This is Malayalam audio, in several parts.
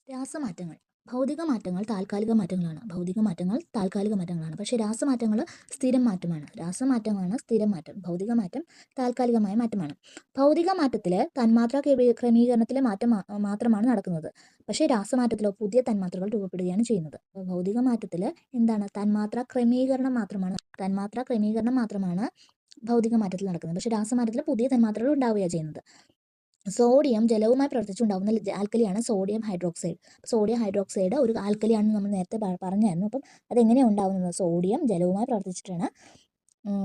രാസമാറ്റങ്ങൾ ഭൗതിക മാറ്റങ്ങൾ താൽക്കാലിക മാറ്റങ്ങളാണ്. ഭൗതിക മാറ്റങ്ങൾ താൽക്കാലിക മാറ്റങ്ങളാണ്. പക്ഷേ രാസമാറ്റങ്ങൾ സ്ഥിരം മാറ്റമാണ്. രാസമാറ്റമാണ് സ്ഥിരം മാറ്റം. ഭൗതിക മാറ്റം താൽക്കാലികമായ മാറ്റമാണ്. ഭൗതിക മാറ്റത്തിൽ തന്മാത്രാ ക്രമീകരണത്തിലെ മാറ്റം മാത്രമാണ് നടക്കുന്നത്. പക്ഷേ രാസമാറ്റത്തിലോ പുതിയ തന്മാത്രകൾ രൂപപ്പെടുകയാണ് ചെയ്യുന്നത്. അപ്പോൾ ഭൗതിക മാറ്റത്തിൽ എന്താണ് തന്മാത്രാ ക്രമീകരണം മാത്രമാണ് ഭൗതിക മാറ്റത്തിൽ നടക്കുന്നത്. പക്ഷേ രാസമാറ്റത്തിൽ പുതിയ തന്മാത്രകൾ ഉണ്ടാവുകയാണ് ചെയ്യുന്നത്. സോഡിയം ജലവുമായി പ്രവർത്തിച്ചുണ്ടാകുന്ന ആൽക്കലിയാണ് സോഡിയം ഹൈഡ്രോക്സൈഡ്. സോഡിയം ഹൈഡ്രോക്സൈഡ് ഒരു ആൽക്കലിയാണെന്ന് നമ്മൾ നേരത്തെ പറഞ്ഞായിരുന്നു. അപ്പം അതെങ്ങനെയാണ് ഉണ്ടാകുന്നത്? സോഡിയം ജലവുമായി പ്രവർത്തിച്ചിട്ടാണ്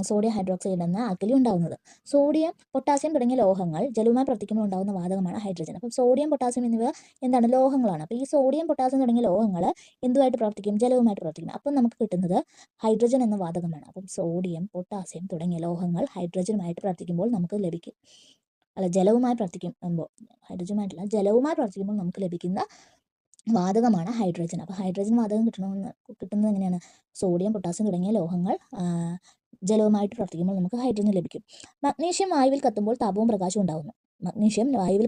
സോഡിയം ഹൈഡ്രോക്സൈഡ് എന്ന ആൽക്കലി ഉണ്ടാകുന്നത്. സോഡിയം പൊട്ടാസ്യം തുടങ്ങിയ ലോഹങ്ങൾ ജലവുമായി പ്രവർത്തിക്കുമ്പോൾ ഉണ്ടാകുന്ന വാതകമാണ് ഹൈഡ്രജൻ. അപ്പം സോഡിയം പൊട്ടാസ്യം എന്നിവ എന്താണ്? ലോഹങ്ങളാണ്. അപ്പോൾ ഈ സോഡിയം പൊട്ടാസ്യം തുടങ്ങിയ ലോഹങ്ങൾ എന്തുമായിട്ട് പ്രവർത്തിക്കും? ജലവുമായിട്ട് പ്രവർത്തിക്കും. അപ്പം നമുക്ക് കിട്ടുന്നത് ഹൈഡ്രജൻ എന്ന വാതകമാണ്. അപ്പം സോഡിയം പൊട്ടാസ്യം തുടങ്ങിയ ലോഹങ്ങൾ ഹൈഡ്രജനുമായിട്ട് പ്രവർത്തിക്കുമ്പോൾ നമുക്ക് ലഭിക്കും ജലവുമായി പ്രവർത്തിക്കുമ്പോൾ ഹൈഡ്രജനുമായിട്ടല്ല ജലവുമായി പ്രവർത്തിക്കുമ്പോൾ നമുക്ക് ലഭിക്കുന്ന വാതകമാണ് ഹൈഡ്രജൻ. അപ്പോൾ ഹൈഡ്രജൻ വാതകം കിട്ടുന്നത് എങ്ങനെയാണ്? സോഡിയം പൊട്ടാസ്യം തുടങ്ങിയ ലോഹങ്ങൾ ജലവുമായിട്ട് പ്രവർത്തിക്കുമ്പോൾ നമുക്ക് ഹൈഡ്രജൻ ലഭിക്കും. മഗ്നീഷ്യം വായുവിൽ കത്തുമ്പോൾ താപവും പ്രകാശവും ഉണ്ടാകുന്നു. മഗ്നീഷ്യം വായുവിൽ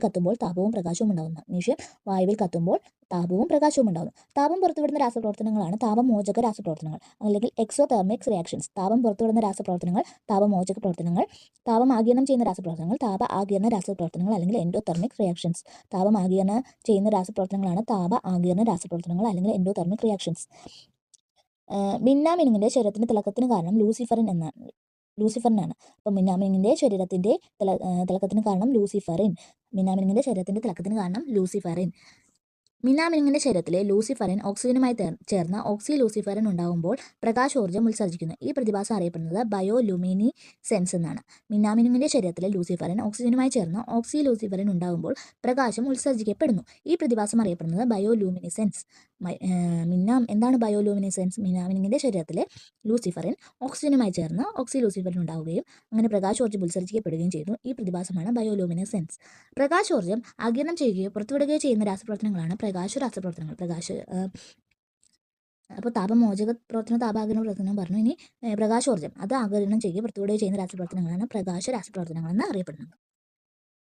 കത്തുമ്പോൾ താപവും പ്രകാശവും ഉണ്ടാകുന്നു. താപം പുറത്തുവിടുന്ന രാസപ്രവർത്തനങ്ങളാണ് താപമോചക രാസപ്രവർത്തനങ്ങൾ, അല്ലെങ്കിൽ എക്സോതെർമിക് റിയാക്ഷൻസ്. താപം പുറത്തുവിടുന്ന രാസപ്രവർത്തനങ്ങൾ താപമോചക പ്രവർത്തനങ്ങൾ. താപം ആഗിരണം ചെയ്യുന്ന രാസപ്രവർത്തനങ്ങൾ താപ ആഗിരണ രാസപ്രവർത്തനങ്ങൾ, അല്ലെങ്കിൽ എൻഡോതെർമിക് റിയാക്ഷൻസ്. താപം ആഗിരണം ചെയ്യുന്ന രാസപ്രവർത്തനങ്ങളാണ് താപ ആഗിരണ രാസപ്രവർത്തനങ്ങൾ, അല്ലെങ്കിൽ എൻഡോതെർമിക് റിയാക്ഷൻസ്. മിന്നാമിനുങ്ങിന്റെ ശരീരത്തിന്റെ തിളക്കത്തിന് കാരണം ലൂസിഫറിനാണ്. അപ്പം മിന്നാമിനുങ്ങിന്റെ ശരീരത്തിന്റെ തിളക്കത്തിന് കാരണം ലൂസിഫറിൻ. മിന്നാമിനുങ്ങിന്റെ ശരീരത്തിലെ ലൂസിഫറിൻ ഓക്സിജനുമായി ചേർന്ന് ഓക്സി ലൂസിഫറിൻ ഉണ്ടാകുമ്പോൾ പ്രകാശോർജ്ജം ഉത്സർജിക്കുന്നു. ഈ പ്രതിഭാസം അറിയപ്പെടുന്നത് ബയോലുമിനിസെൻസ് എന്നാണ്. മിന്നാമിനുങ്ങിന്റെ ശരീരത്തിലെ ലൂസിഫറിൻ ഓക്സിജനുമായി ചേർന്ന് ഓക്സി ലൂസിഫറിൻ ഉണ്ടാകുമ്പോൾ പ്രകാശം ഉത്സർജിക്കപ്പെടുന്നു. ഈ പ്രതിഭാസം അറിയപ്പെടുന്നത് ബയോലൂമിനിസെൻസ്. എന്താണ് ബയോലൂമിനിസെൻസ്? മിന്നാമിനുങ്ങിന്റെ ശരീരത്തിലെ ലൂസിഫറിൻ ഓക്സിജനുമായി ചേർന്ന് ഓക്സി ലൂസിഫറിൻ ഉണ്ടാവുകയും അങ്ങനെ പ്രകാശോർജ്ജം ഉത്സർജിക്കപ്പെടുകയും ചെയ്യുന്നു. ഈ പ്രതിഭാസമാണ് ബയോലൂമിനിസെൻസ്. പ്രകാശോർജ്ജം ആഗിരണം ചെയ്യുകയോ പുറത്തുവിടുകയോ ചെയ്യുന്ന രാസപ്രവർത്തനങ്ങളാണ് പ്രകാശരാസപ്രവർത്തനങ്ങൾ. അപ്പോൾ താപമോചക പ്രവർത്തനം താപാഗിരണ പ്രവർത്തനം പറഞ്ഞു. ഇനി പ്രകാശോർജ്ജം അത് ആഗിരണം ചെയ്യുകയോ പുറത്തുവിടുകയോ ചെയ്യുന്ന രാസപ്രവർത്തനങ്ങളാണ് പ്രകാശരാസപ്രവർത്തനങ്ങൾ എന്ന് അറിയപ്പെടുന്നത്.